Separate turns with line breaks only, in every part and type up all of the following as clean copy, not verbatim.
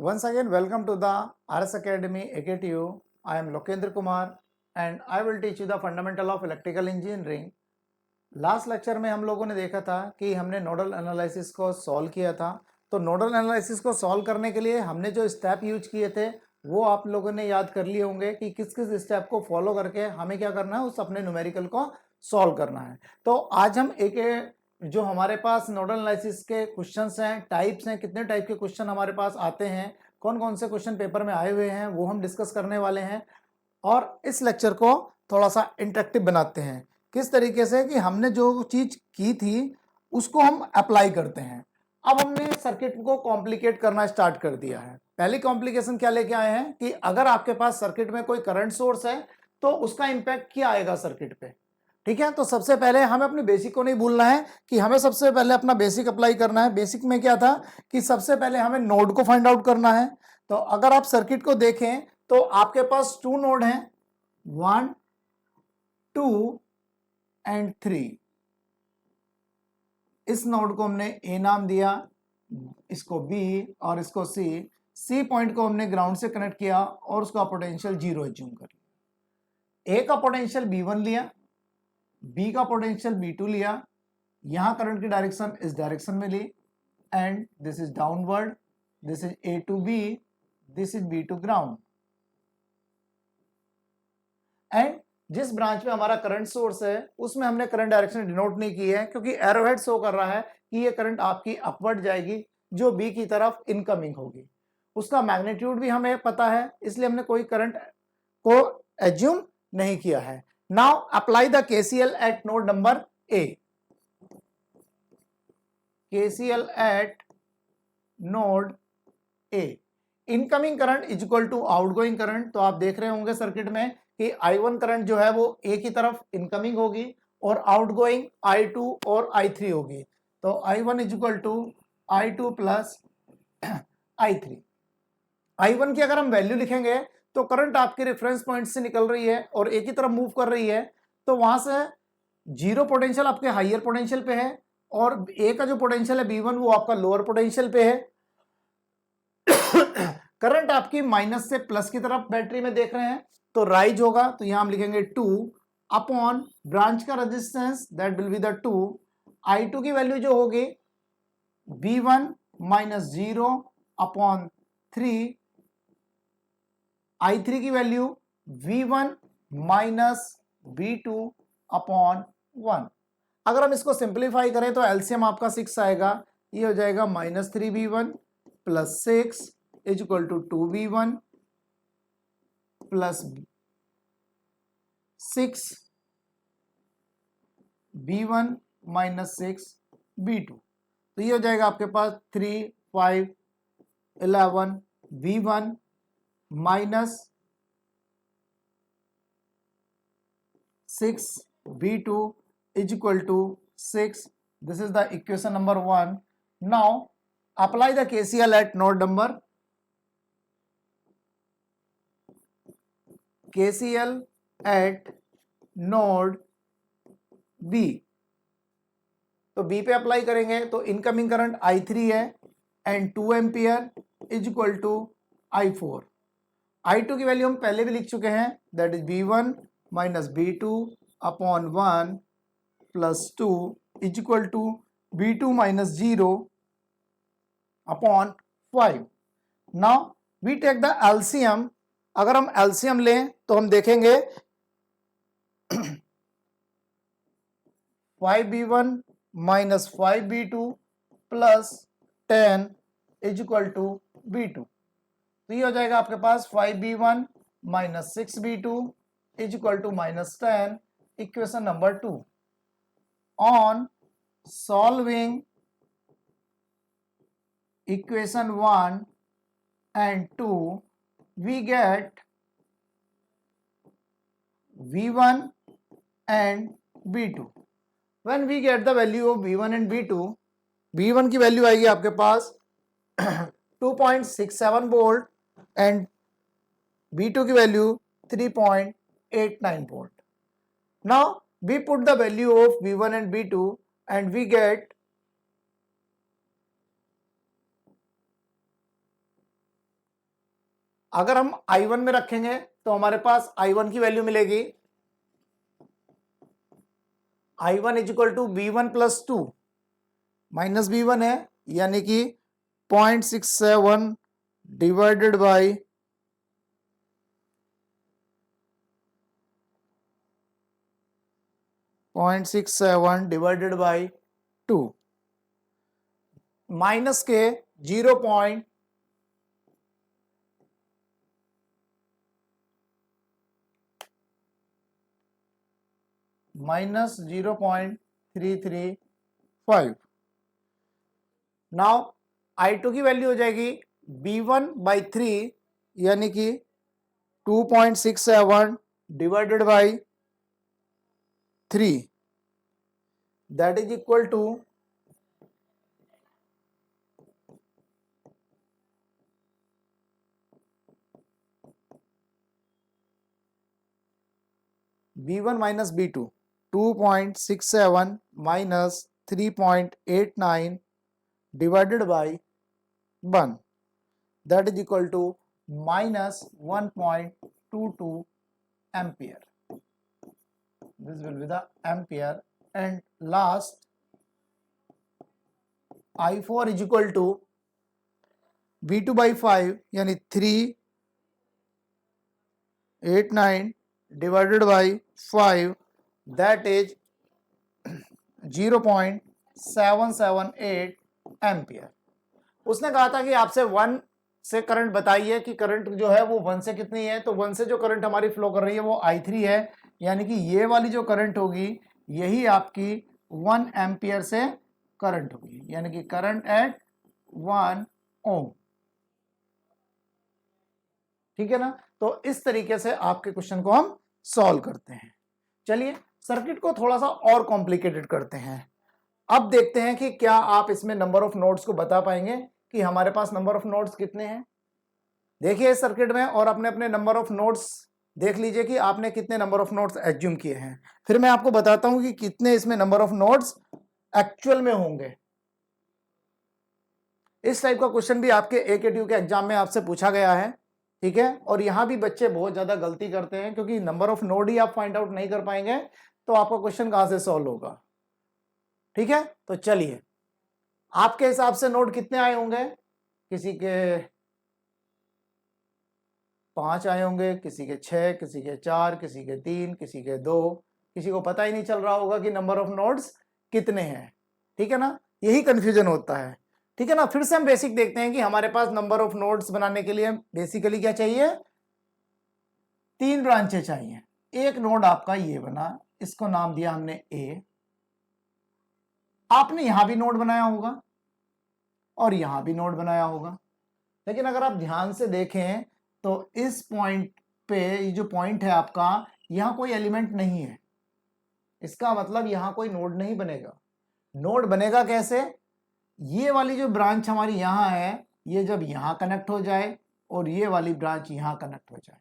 Once again, welcome to the RS Academy AKTU. I am Lokendra Kumar and I will teach you the fundamental of electrical engineering. Last lecture में हम लोगों ने देखा था कि हमने नोडल एनालिसिस को सॉल्व किया था। तो नोडल एनालिसिस को सॉल्व करने के लिए हमने जो स्टेप यूज किए थे वो आप लोगों ने याद कर लिए होंगे कि किस किस स्टेप को फॉलो करके हमें क्या करना है, उस अपने न्यूमेरिकल को सॉल्व करना है। तो आज हम एक जो हमारे पास नोडल एनालिसिस के क्वेश्चंस हैं, टाइप्स हैं, कितने टाइप के क्वेश्चन हमारे पास आते हैं, कौन कौन से क्वेश्चन पेपर में आए हुए हैं, वो हम डिस्कस करने वाले हैं। और इस लेक्चर को थोड़ा सा इंटरेक्टिव बनाते हैं, किस तरीके से कि हमने जो चीज की थी उसको हम अप्लाई करते हैं। अब हमने सर्किट को कॉम्प्लिकेट करना स्टार्ट कर दिया है। पहली कॉम्प्लिकेशन क्या लेके आए हैं कि अगर आपके पास सर्किट में कोई करंट सोर्स है तो उसका इंपैक्ट क्या आएगा सर्किट पे। ठीक है, तो सबसे पहले हमें अपने बेसिक को नहीं भूलना है कि हमें सबसे पहले अपना बेसिक अप्लाई करना है। बेसिक में क्या था कि सबसे पहले हमें नोड को फाइंड आउट करना है। तो अगर आप सर्किट को देखें तो आपके पास 2 नोड हैं, 1, 2 एंड 3। इस नोड को हमने ए नाम दिया, इसको बी और इसको सी। सी पॉइंट को हमने ग्राउंड से कनेक्ट किया और उसका पोटेंशियल 0 एज्यूम कर लिया। ए का पोटेंशियल B1 लिया, बी का पोटेंशियल B2 लिया, यहां करंट की डायरेक्शन इस डायरेक्शन में ली and this is downward, this is A to B, this is B to ground. And जिस ब्रांच में हमारा करंट सोर्स है उसमें हमने करंट डायरेक्शन डिनोट नहीं की है क्योंकि एरोहेड शो कर रहा है कि ये करंट आपकी अपवर्ड जाएगी जो बी की तरफ इनकमिंग होगी। उसका मैग्नीट्यूड भी हमें पता है, इसलिए हमने कोई करंट को एज्यूम नहीं किया है। Now apply the KCL at node number A. KCL at node A. Incoming current is equal to outgoing current. तो आप देख रहे होंगे सर्किट में कि I1 करंट जो है वो ए की तरफ इनकमिंग होगी और आउटगोइंग I2 और I3 होगी। तो I1 is equal to I2 plus I3। I1 की अगर हम वैल्यू लिखेंगे तो करंट आपके रेफरेंस पॉइंट से निकल रही है और ए की तरफ मूव कर रही है, तो वहां से 0 पोटेंशियल आपके हाइयर पोटेंशियल पे है और ए का जो पोटेंशियल है B1 वो आपका लोअर पोटेंशियल पे है। करंट आपकी माइनस से प्लस की तरफ बैटरी में देख रहे हैं तो राइज होगा, तो यहां हम लिखेंगे 2 अपॉन ब्रांच का resistance that will be the 2। I2 की वैल्यू जो होगी B1 माइनस 0 अपॉन 3, I3 की value V1 minus B2 upon 1। अगर हम इसको सिंप्लीफाई करें तो एलसीएम आपका 6 आएगा। ये हो जाएगा minus 3B1 plus 6 is equal to 2B1 plus 6 B1 minus 6 B2। तो ये हो जाएगा आपके पास 3, 5, 11 V1 minus 6 B2 is equal to 6. This is the equation number 1. Now apply the KCL at node number KCL at node B। तो B पे apply करेंगे तो इनकमिंग करंट I3 है and 2 ampere is equal to I4। I2 की value हम पहले भी लिख चुके हैं, that is B1 minus B2 upon 1 plus 2 is equal to B2 minus 0 upon 5। Now we take the LCM. अगर हम एलसीएम लें तो हम देखेंगे 5B1 minus 5B2 plus 10 is equal to B2। तो ये हो जाएगा आपके पास 5B1 minus 6B2 is equal to minus 10, equation number 2। On solving equation 1 and 2 we get V1 and B2। when we get the value of V1 and B2, V1 की value आएगी आपके पास 2.67 volt and B2 की value 3.89 volt. now we put the value of V1 and B2 and we get अगर हम I1 में रखेंगे तो हमारे पास I1 की वैल्यू मिलेगी I1 is equal to B1 plus 2 minus B1 है, यानी कि 0.67 divided by 0.67 divided by 2 minus के 0. माइनस 0.335. नाउ I2 की वैल्यू हो जाएगी B1 बाई 3 यानी कि 2.67 divided by 3 that is equal to B1 minus B2 2.67 minus 3.89 divided by 1 that is equal to minus 1.22 ampere. This will be the ampere. And last I4 is equal to B2 by 5 यानी 389 divided by 5 that is 0.778 ampere. उसने कहा था कि आपसे 1 से current बताइए कि current जो है वो 1 से कितनी है. तो 1 से जो करंट हमारी फ्लो कर रही है वो I3 है, यानी कि ये वाली जो करंट होगी यही आपकी 1 एम्पियर से करंट होगी, यानी कि करंट एट 1 ओम. ठीक है ना. तो इस तरीके से आपके क्वेश्चन को हम सॉल्व करते हैं. चलिए सर्किट को थोड़ा सा और कॉम्प्लिकेटेड करते हैं. अब देखते हैं कि क्या आप इसमें नंबर ऑफ नोड्स को बता पाएंगे कि हमारे पास नंबर ऑफ नोड्स कितने हैं. देखिए इस सर्किट में और अपने अपने नंबर ऑफ नोड्स देख लीजिए कि आपने कितने नंबर ऑफ नोड्स एज्यूम किए हैं. फिर मैं आपको बताता हूं कि कितने इसमें नंबर ऑफ नोड्स एक्चुअल में होंगे. इस टाइप का क्वेश्चन भी आपके AKTU के एग्जाम में आपसे पूछा गया है. ठीक है. और यहां भी बच्चे बहुत ज्यादा गलती करते हैं क्योंकि नंबर ऑफ नोड ही आप फाइंड आउट नहीं कर पाएंगे तो आपका क्वेश्चन कहां से सॉल्व होगा. ठीक है. तो चलिए आपके हिसाब से नोड कितने आए होंगे. किसी के 5 आए होंगे, किसी के 6, किसी के 4, किसी के 3, किसी के 2. किसी को पता ही नहीं चल रहा होगा कि नंबर ऑफ नोड्स कितने हैं. ठीक है ना. यही कंफ्यूजन होता है. ठीक है ना. फिर से हम बेसिक देखते हैं कि हमारे पास नंबर ऑफ नोड्स बनाने के लिए बेसिकली क्या चाहिए. 3 ब्रांचें चाहिए. एक नोड आपका ये बना, इसको नाम दिया हमने A. आपने यहां भी नोड बनाया होगा और यहां भी नोड बनाया होगा, लेकिन अगर आप ध्यान से देखें तो इस पॉइंट पे ये जो पॉइंट है आपका, यहां कोई एलिमेंट नहीं है. इसका मतलब यहां कोई नोड नहीं बनेगा. नोड बनेगा कैसे. ये वाली जो ब्रांच हमारी यहां है ये जब यहां कनेक्ट हो जाए और ये वाली ब्रांच यहां कनेक्ट हो जाए,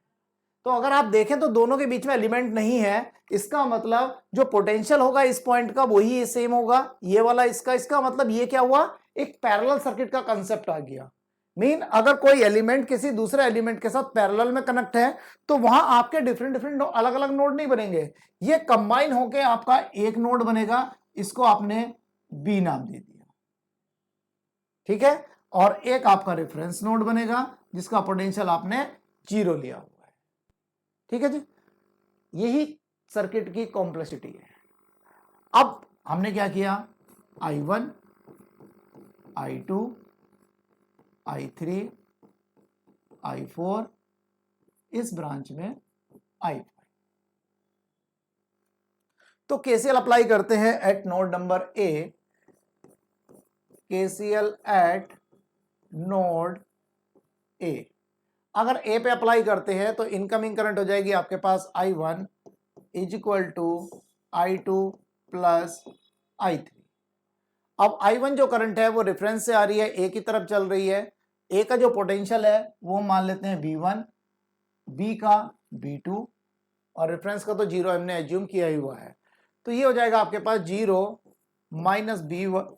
तो अगर आप देखें तो दोनों के बीच में एलिमेंट नहीं है. इसका मतलब जो पोटेंशियल होगा इस पॉइंट का वही सेम होगा, ये वाला इसका. इसका मतलब ये क्या हुआ, एक पैरेलल सर्किट का कंसेप्ट आ गया. मीन अगर कोई एलिमेंट किसी दूसरे एलिमेंट के साथ पैरेलल में कनेक्ट है तो वहां आपके डिफरेंट डिफरेंट अलग अलग नोड नहीं बनेंगे, ये कंबाइन होके आपका एक नोड बनेगा. इसको आपने बी नाम दे दिया. ठीक है. और एक आपका रेफरेंस नोड बनेगा जिसका पोटेंशियल आपने 0 लिया हुआ है. ठीक है जी. यही सर्किट की कॉम्प्लेक्सिटी है. अब हमने क्या किया, I1, I2, I3, I4, इस ब्रांच में I5. तो KCL अप्लाई करते हैं at node number A. KCL at node A. अगर A पे अप्लाई करते हैं तो इनकमिंग करंट हो जाएगी आपके पास I1 is equal to I2 plus I3. अब I1 जो करंट है वो रेफरेंस से आ रही है, A की तरफ चल रही है. A का जो पोटेंशियल है वो मान लेते हैं V1, B का V2 और रेफरेंस का तो 0 हमने एज्यूम किया ही हुआ है. तो ये हो जाएगा आपके पास 0 माइनस B1.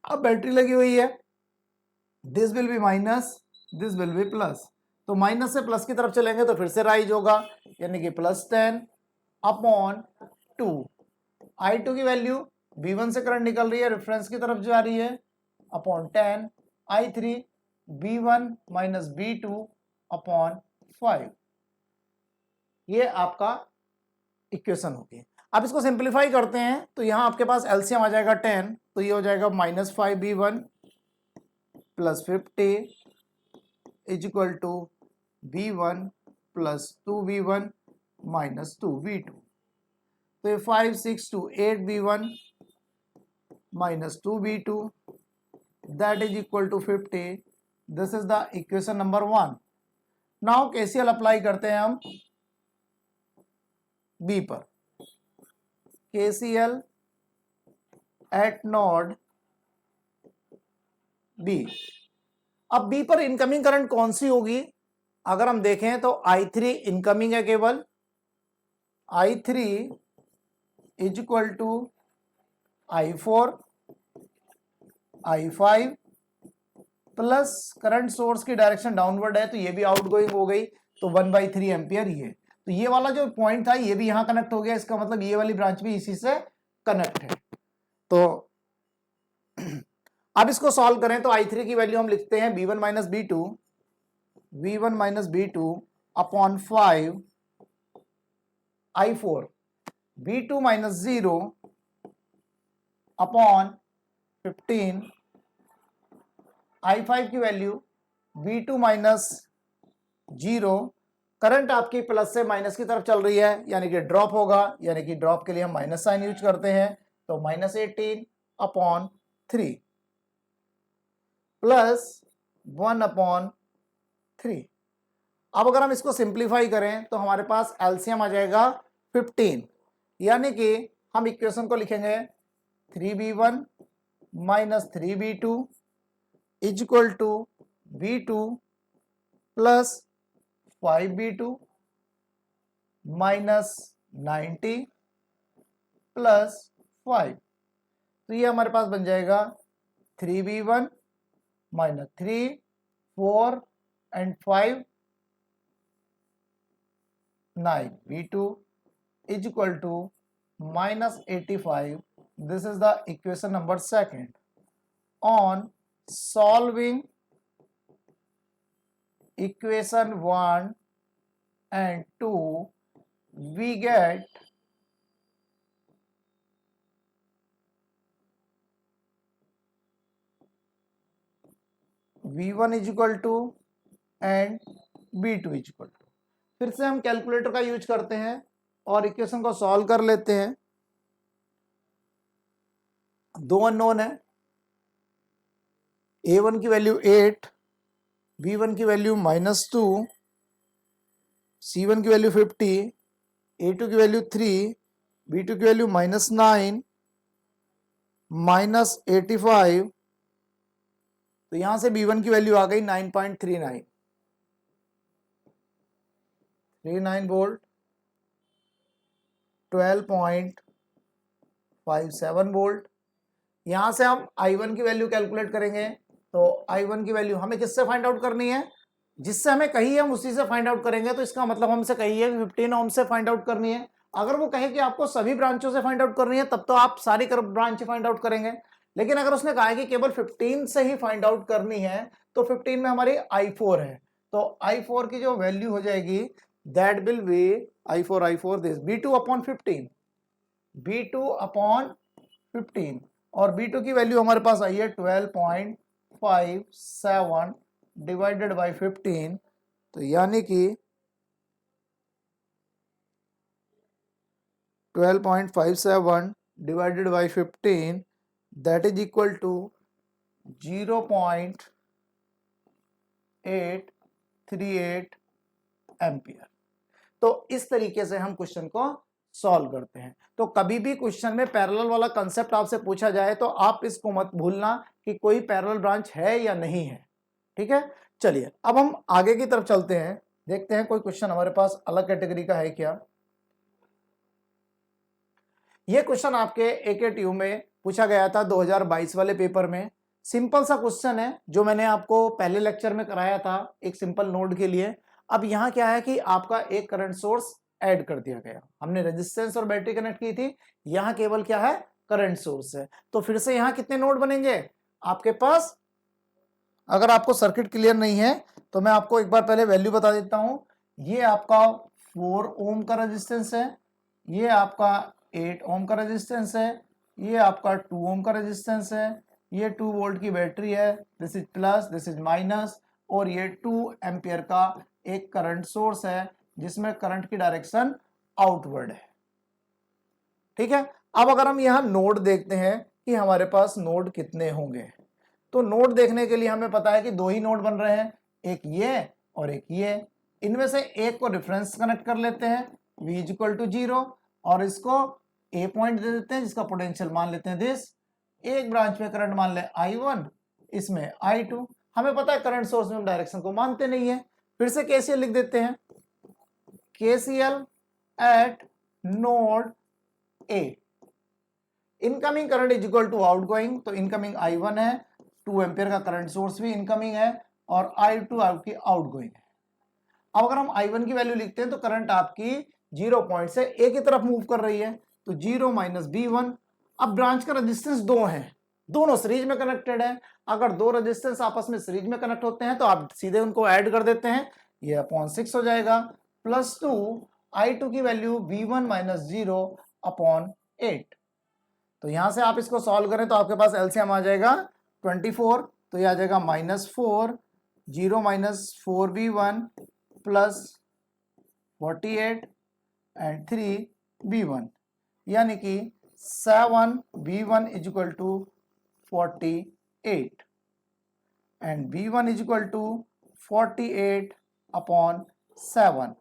अब बैटरी लगी हुई है, this will be minus, this will be plus. तो माइनस से प्लस की तरफ चलेंगे तो फिर से राइज होगा, यानी कि +10 अपॉन 2। I2 की वैल्यू V1 से करंट निकल रही है, रेफरेंस की तरफ जा रही है, upon 10 I3 V1 minus V2 upon 5। ये आपका इक्वेशन होगी। अब इसको सिंप्लीफाई करते हैं तो यहां आपके पास एलसीएम आ जाएगा 10, तो ये हो जाएगा -5V1 plus 50 is equal to V1 plus 2V1 minus 2V2। तो ये 5 6 2 8V1 minus 2V2 that is equal to 50। This is the equation number 1। Now KCL apply करते हैं हम बी पर। KCL at node B. अब बी पर incoming current कौन सी होगी? अगर हम देखें तो I3 इनकमिंग है केवल, I3 is equal to I4 I5 plus current source की डायरेक्शन डाउनवर्ड है तो ये भी आउटगोइंग हो गई, तो 1/3 एम्पियर ये। तो ये वाला जो पॉइंट था ये भी यहां कनेक्ट हो गया, इसका मतलब ये वाली ब्रांच भी इसी से कनेक्ट है। तो अब इसको सॉल्व करें तो I3 की वैल्यू हम लिखते हैं V1 minus B2 upon 5 I4 V2 minus 0 upon 15 I5 की वैल्यू V2 माइनस 0। करंट आपकी प्लस से माइनस की तरफ चल रही है, यानी कि ड्रॉप होगा, यानी कि ड्रॉप के लिए हम माइनस साइन यूज करते हैं, तो -18 अपॉन 3 प्लस 1 अपॉन 3। अब अगर हम इसको सिंप्लीफाई करें तो हमारे पास एलसीएम आ जाएगा 15, यानी कि हम इक्वेशन को लिखेंगे 3V1 minus 3V2 is equal to V2 plus 5V2 minus 90 plus 5। तो ये हमारे पास बन जाएगा 3V1 minus 3 4 and 5 9V2 is equal to -85। This is the equation number 2। On solving equation 1 and 2 we get V1 is equal to and B2 is equal to। फिर से हम calculator का यूज करते हैं और इक्वेशन को सॉल्व कर लेते हैं। दो अननोन है, A1 की वैल्यू 8, V1 की वैल्यू -2, C1 की वैल्यू 50, A2 की वैल्यू 3, B2 की वैल्यू -9 -85। तो यहां से B1 की वैल्यू आ गई 9.39 वोल्ट, 12.57 वोल्ट। यहां से हम I1 की वैल्यू कैलकुलेट करेंगे, तो I1 की वैल्यू हमें किससे फाइंड आउट करनी है? जिससे हमें कही है हम उसी से फाइंड आउट करेंगे, तो इसका मतलब हमसे कही है 15 ओम से फाइंड आउट करनी है। अगर वो कहे कि आपको सभी ब्रांचों से फाइंड आउट करनी है तब तो आप सारी ब्रांच फाइंड आउट करेंगे, लेकिन अगर उसने कहा है कि केवल 15 से ही फाइंड आउट करनी है तो 15 में हमारी I4 है, तो I4 की जो वैल्यू हो जाएगी that will be I4 this B2 upon 15, B2 upon 15, और B2 की वैल्यू हमारे पास आई है 12.57 डिवाइडेड बाय 15, तो यानी कि 12.57 divided by 15 that is equal to 0.838 ampere. तो इस तरीके से हम क्वेश्चन को सॉल्व करते हैं। तो कभी भी क्वेश्चन में पैरेलल वाला कंसेप्ट आपसे पूछा जाए तो आप इसको मत भूलना कि कोई पैरेलल ब्रांच है या नहीं है, ठीक है। चलिए अब हम आगे की तरफ चलते हैं, देखते हैं कोई क्वेश्चन हमारे पास अलग कैटेगरी का है क्या। यह क्वेश्चन आपके AKTU में पूछा गया था 2022 वाले पेपर में। सिंपल सा क्वेश्चन है जो मैंने आपको पहले लेक्चर में कराया था एक सिंपल नोड के लिए। अब यहाँ क्या है कि आपका एक करंट सोर्स ऐड कर दिया गया, हमने रेजिस्टेंस और बैटरी कनेक्ट की थी, यहाँ केवल क्या है, करंट सोर्स है। तो फिर से यहाँ कितने नोड बनेंगे आपके पास? अगर आपको सर्किट क्लियर नहीं है तो मैं आपको एक बार पहले वैल्यू बता देता हूं। ये आपका 4 ओम का रेजिस्टेंस है, ये आपका 8 ओम का रेजिस्टेंस है, ये आपका 2 ओम का रेजिस्टेंस है, ये 2 वोल्ट की बैटरी है, this is plus this is minus, और ये 2 एम्पियर का एक करंट सोर्स है जिसमें करंट की डायरेक्शन आउटवर्ड है। ठीक है, अब अगर हम यहाँ नोड देखते हैं कि हमारे पास नोड कितने होंगे, तो नोड देखने के लिए हमें पता है कि दो ही नोड बन रहे हैं, एक ये और एक ये। इनमें से एक को रेफरेंस कनेक्ट कर लेते हैं V = 0 और इसको ए पॉइंट दे देते हैं जिसका पोटेंशियल मान लेते हैं दिस। एक ब्रांच में करंट मान ले I1, इसमें I2। हमें पता है करंट सोर्स में हम डायरेक्शन को मानते नहीं है, फिर से KCL लिख देते हैं, KCL at node A, incoming current is equal to outgoing, तो इनकमिंग I1 है, 2 एम्पियर का करंट सोर्स भी इनकमिंग है और I2 आपकी आउटगोइंग है। अब अगर हम I1 की वैल्यू लिखते हैं तो करंट आपकी 0 पॉइंट से A की तरफ मूव कर रही है, तो 0 - B1। अब ब्रांच का रेजिस्टेंस 2 है, दोनों सीरीज में कनेक्टेड है। अगर दो रेजिस्टेंस आपस में सीरीज में कनेक्ट होते हैं तो आप सीधे उनको ऐड कर देते हैं, ये अपॉन 6 हो जाएगा, +2 I2 की वैल्यू V1 - 0 अपॉन 8। तो यहां से आप इसको सॉल्व करें तो आपके पास एलसीएम आ जाएगा 24, तो ये आ जाएगा -4, 0 - 4V1 प्लस 48 एंड 3V1, यानी कि 7V1 = 48 एंड V1 = 48 अपॉन 7।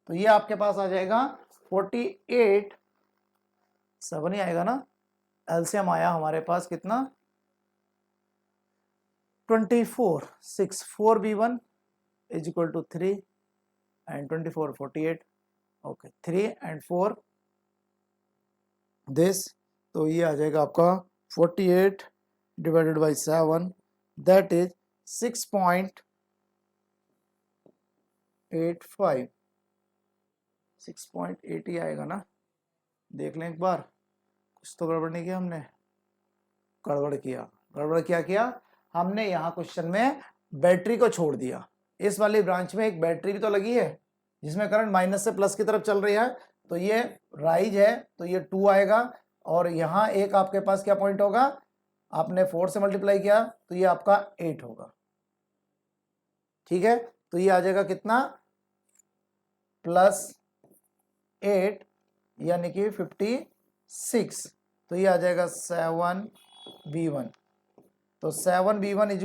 तो ये आपके पास आ जाएगा 48, 7 ही आएगा ना, एलसीएम आया हमारे पास कितना, 24, 6 4V1 = 3 and 24 48, okay 3 and 4 this, तो ये आ जाएगा आपका 48 डिवाइडेड बाई 7, दैट इज 6.85, 6.8 ही आएगा ना, देख लें एक बार, कुछ तो गड़बड़ नहीं किया हमने, गड़बड़ किया हमने यहाँ क्वेश्चन में बैटरी को छोड़ दिया। इस वाली ब्रांच में एक बैटरी भी तो लगी है जिसमें करंट माइनस से प्लस की तरफ चल रही है, तो ये राइज है तो ये 2 आएगा, और यहाँ एक आपके पास क्या पॉइंट होगा, आपने 4 से मल्टीप्लाई किया तो ये आपका 8 होगा। ठीक है, तो ये आ जाएगा कितना, +8 यानी कि 56, तो ये आ जाएगा 7V1, तो 7V1 =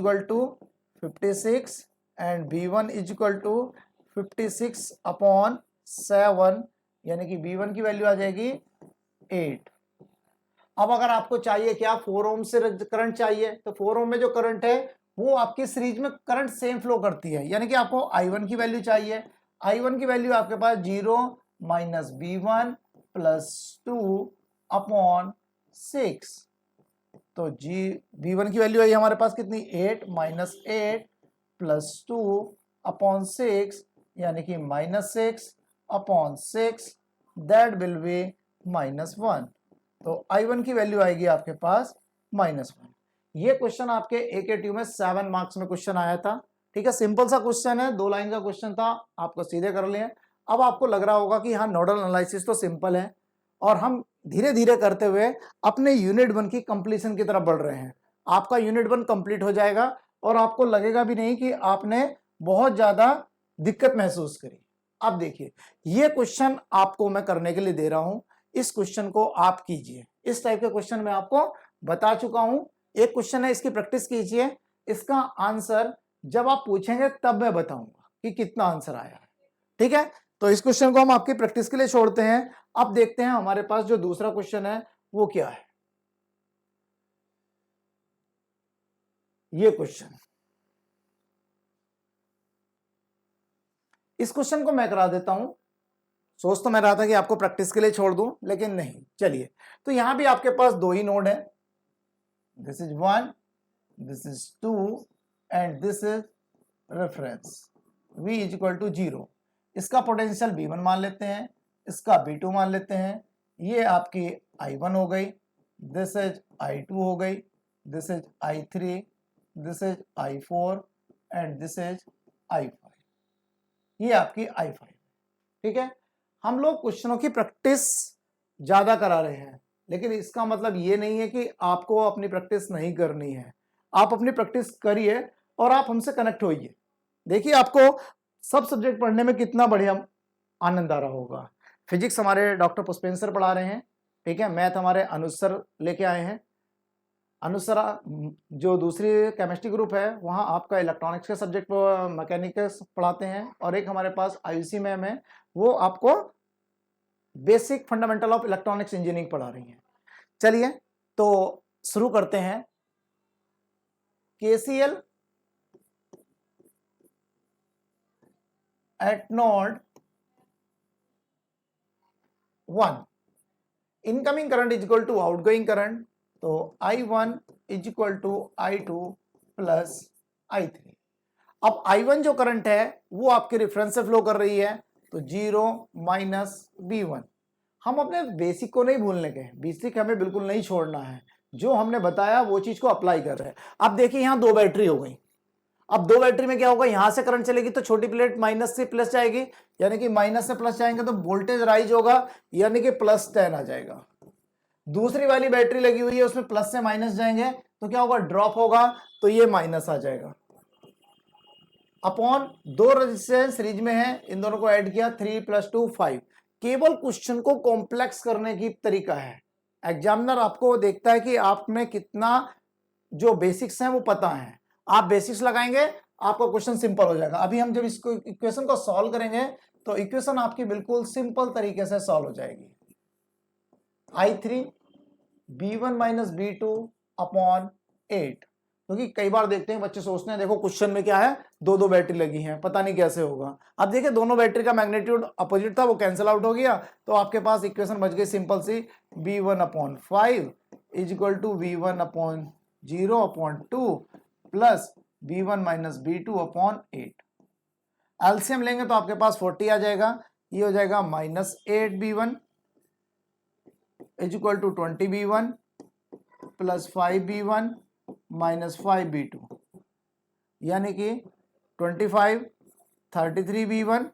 56 एंड V1 = 56 अपॉन 7, यानी कि V1 की वैल्यू आ जाएगी 8। अब अगर आपको चाहिए क्या, 4 ओम से करंट चाहिए, तो 4 ओम में जो करंट है वो आपकी सीरीज में करंट सेम फ्लो करती है, यानी कि आपको I1 की वैल्यू चाहिए। I1 की वैल्यू आपके पास 0 - B1 +2 अपॉन 6, तो V1 की वैल्यू आई हमारे पास कितनी, 8 - 8 +2 अपॉन 6, यानी कि -6 अपॉन 6, दैट विल बी -1, तो I1 की वैल्यू आएगी आपके पास -1। ये क्वेश्चन आपके AKTU में 7 मार्क्स में क्वेश्चन आया था। ठीक है, सिंपल सा क्वेश्चन है, 2 लाइन का क्वेश्चन था, आपको सीधे कर लिए। अब आपको लग रहा होगा कि हाँ नोडल एनालिसिस तो सिंपल है और हम धीरे धीरे करते हुए अपने यूनिट 1 की कंप्लीशन की तरफ बढ़ रहे हैं। आपका यूनिट 1 कंप्लीट हो जाएगा और आपको लगेगा भी नहीं कि आपने बहुत ज्यादा दिक्कत महसूस करी। अब देखिए, ये क्वेश्चन आपको मैं करने के लिए दे रहा हूं, इस क्वेश्चन को आप कीजिए। इस टाइप के क्वेश्चन मैं आपको बता चुका हूं, एक क्वेश्चन है, इसकी प्रैक्टिस कीजिए। इसका आंसर जब आप पूछेंगे तब मैं बताऊंगा कि कितना आंसर आया है। ठीक है, तो इस क्वेश्चन को हम आपकी प्रैक्टिस के लिए छोड़ते हैं। अब देखते हैं हमारे पास जो दूसरा क्वेश्चन है वो क्या है। ये क्वेश्चन, इस क्वेश्चन को मैं करा देता हूं। सोच तो मैं रहा था कि आपको प्रैक्टिस के लिए छोड़ दूं, लेकिन नहीं, चलिए। तो यहां भी आपके पास दो ही नोड है, this is 1, this is 2 and this is reference V is equal to 0। इसका पोटेंशियल V1 मान लेते हैं, इसका V2 मान लेते हैं। ये आपकी I1 हो गई, दिस इज I2 हो गई, this is I3, this is I4 and this is I5। ये आपकी I5। ठीक है, हम लोग क्वेश्चनों की प्रैक्टिस ज्यादा करा रहे हैं, लेकिन इसका मतलब ये नहीं है कि आपको अपनी प्रैक्टिस नहीं करनी है। आप अपनी प्रैक्टिस करिए और आप हमसे कनेक्ट होइए। देखिए आपको सब सब्जेक्ट पढ़ने में कितना बढ़िया आनंद आ रहा होगा। फिजिक्स हमारे डॉक्टर पुष्पेंद्र सर पढ़ा रहे हैं, ठीक है। मैथ हमारे अनुज सर लेके आए हैं। अनुज सर जो दूसरी केमिस्ट्री ग्रुप है वहाँ आपका इलेक्ट्रॉनिक्स के सब्जेक्ट मैकेनिक्स पढ़ाते हैं, और एक हमारे पास आयुषी मैम है, वो आपको basic fundamental of electronics engineering पढ़ा रही हैं। चलिए तो शुरू करते हैं। KCL at node 1, incoming current is equal to outgoing current, तो I1 is equal to I2 plus I3। अब I1 जो करंट है वो आपके रेफरेंस से फ्लो कर रही है, तो 0 माइनस V1। हम अपने बेसिक को नहीं भूलने के, बेसिक हमें बिल्कुल नहीं छोड़ना है, जो हमने बताया वो चीज को अप्लाई कर रहे हैं। अब देखिए यहाँ दो बैटरी हो गई। अब दो बैटरी में क्या होगा, यहां से करंट चलेगी तो छोटी प्लेट माइनस से प्लस जाएगी, यानी कि माइनस से प्लस जाएंगे तो वोल्टेज राइज होगा, यानी कि +10 आ जाएगा। दूसरी वाली बैटरी लगी हुई है उसमें प्लस से माइनस जाएंगे तो क्या होगा, ड्रॉप होगा, तो ये माइनस आ जाएगा। अपॉन दो रेजिस्टेंस सीरीज में है, इन दोनों को ऐड किया, 3 + 2 5। केवल क्वेश्चन को कॉम्प्लेक्स करने की तरीका है। एग्जामिनर आपको देखता है कि आप में कितना जो बेसिक्स हैं वो पता है। आप बेसिक्स लगाएंगे, आपका क्वेश्चन सिंपल हो जाएगा। अभी हम जब इसको इक्वेशन को सॉल्व करेंगे तो इक्वेशन आपकी बिल्कुल सिंपल तरीके से सॉल्व हो जाएगी। I3 B1 minus B2 upon 8, क्योंकि कई बार देखते हैं बच्चे सोचते हैं देखो क्वेश्चन में क्या है, दो दो बैटरी लगी हैं, पता नहीं कैसे होगा। अब देखिए दोनों बैटरी का मैग्नीट्यूड अपोजिट था, वो कैंसिल आउट हो गया, तो आपके पास इक्वेशन बच गई सिंपल सी, B1 upon 5 is equal to V1 upon 0 upon 2 plus B1 minus B2 upon 8। LCM लेंगे तो आपके पास 40 आ जाएगा, ये हो जाएगा -8B1 is equal to 20B1 plus 5B1 minus 5B2, यानी कि 25 33B1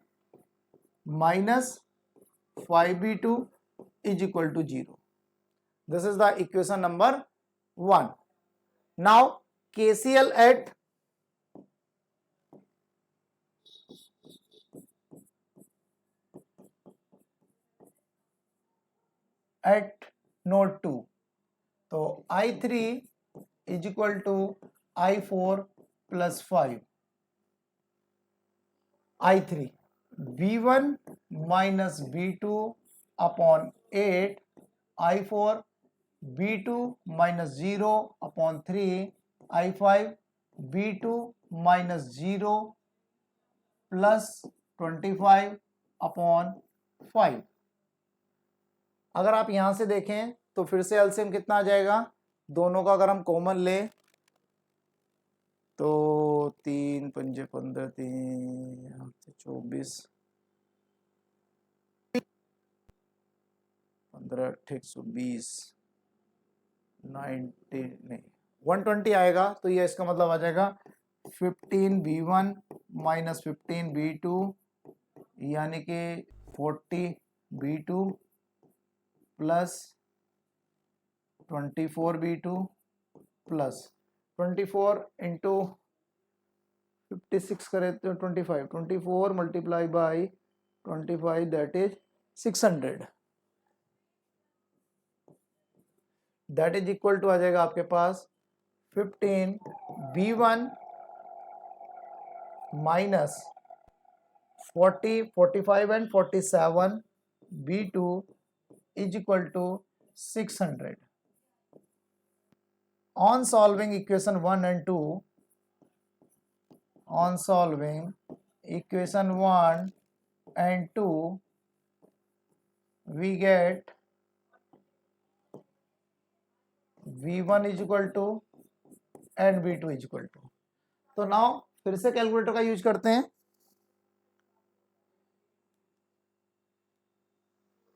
minus 5B2 is equal to 0। This is the equation number 1। Now KCL at node 2, तो I3 is equal to I4 plus 5। I3 B1 minus B2 upon 8, I4 B2 minus 0 upon 3, I5 B2 minus 0 plus 25 upon 5। अगर आप यहां से देखें तो फिर से LCM कितना आ जाएगा, दोनों का अगर हम कॉमन ले तो 3 पंजे 15, 3 24, 15 120, 90 नहीं 120 आएगा, तो ये इसका मतलब आ जाएगा 15B1 माइनस 15B2, यानी कि 40B2 plus 24B2 plus 24 into 56 करें तो 25, 24 multiply by 25 that is 600, that is equal to आ जाएगा आपके पास 15B1 minus 40 45 and 47 B2 is equal to 600. On solving equation 1 and 2, on solving equation 1 and 2, we get V1 is equal to and V2 is equal to, तो now फिर से calculator का use करते हैं।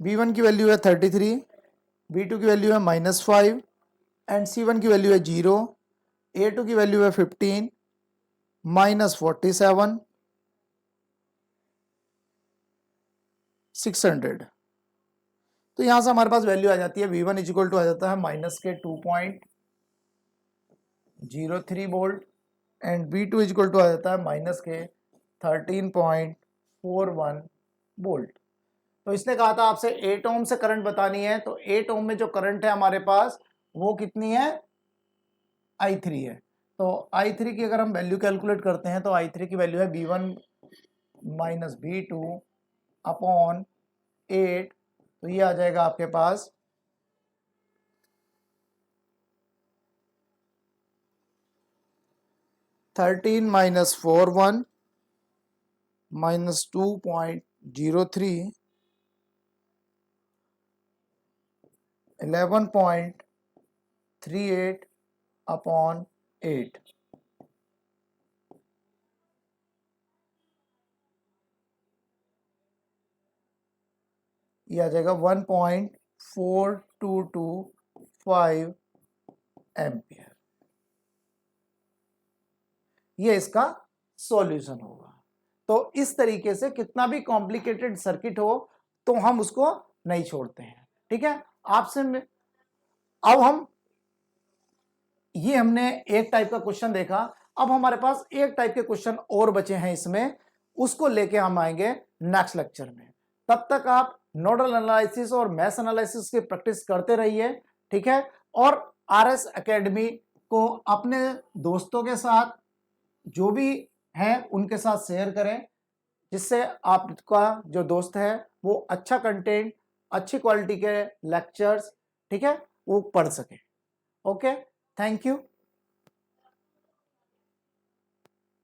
V1 की वैल्यू है 33, V2 की value है -5 एंड C1 की वैल्यू है 0, A2 की वैल्यू है 15 -47 600। तो यहां से हमारे पास वैल्यू आ जाती है V1 इज इक्वल टू आ जाता है माइनस के 2.03 volt and V2 is equal to आ जाता है माइनस के 13.41 वोल्ट। तो इसने कहा था आपसे 8 ओम से करंट बतानी है, तो 8 ओम में जो करंट है हमारे पास वो कितनी है, I3 है। तो I3 की अगर हम वैल्यू कैलकुलेट करते हैं तो I3 की वैल्यू है V1 माइनस V2 अपॉन 8, तो ये आ जाएगा आपके पास 13 माइनस 41 माइनस 2.03 11.38 अपॉन 8। ये आ जाएगा 1.4225 एम्पियर। ये इसका सॉल्यूशन होगा। तो इस तरीके से कितना भी कॉम्प्लिकेटेड सर्किट हो तो हम उसको नहीं छोड़ते हैं, ठीक है। आपसे अब हम ये हमने एक टाइप का क्वेश्चन देखा, अब हमारे पास एक टाइप के क्वेश्चन और बचे हैं इसमें, उसको लेके हम आएंगे नेक्स्ट लेक्चर में। तब तक आप नोडल एनालिसिस और मैथ एनालिसिस की प्रैक्टिस करते रहिए, ठीक है। और RS एकेडमी को अपने दोस्तों के साथ, जो भी हैं उनके साथ शेयर करें, जिससे आपका जो दोस्त है वो अच्छा कंटेंट, अच्छी क्वालिटी के लेक्चर्स, ठीक है, वो पढ़ सके। Okay, thank you.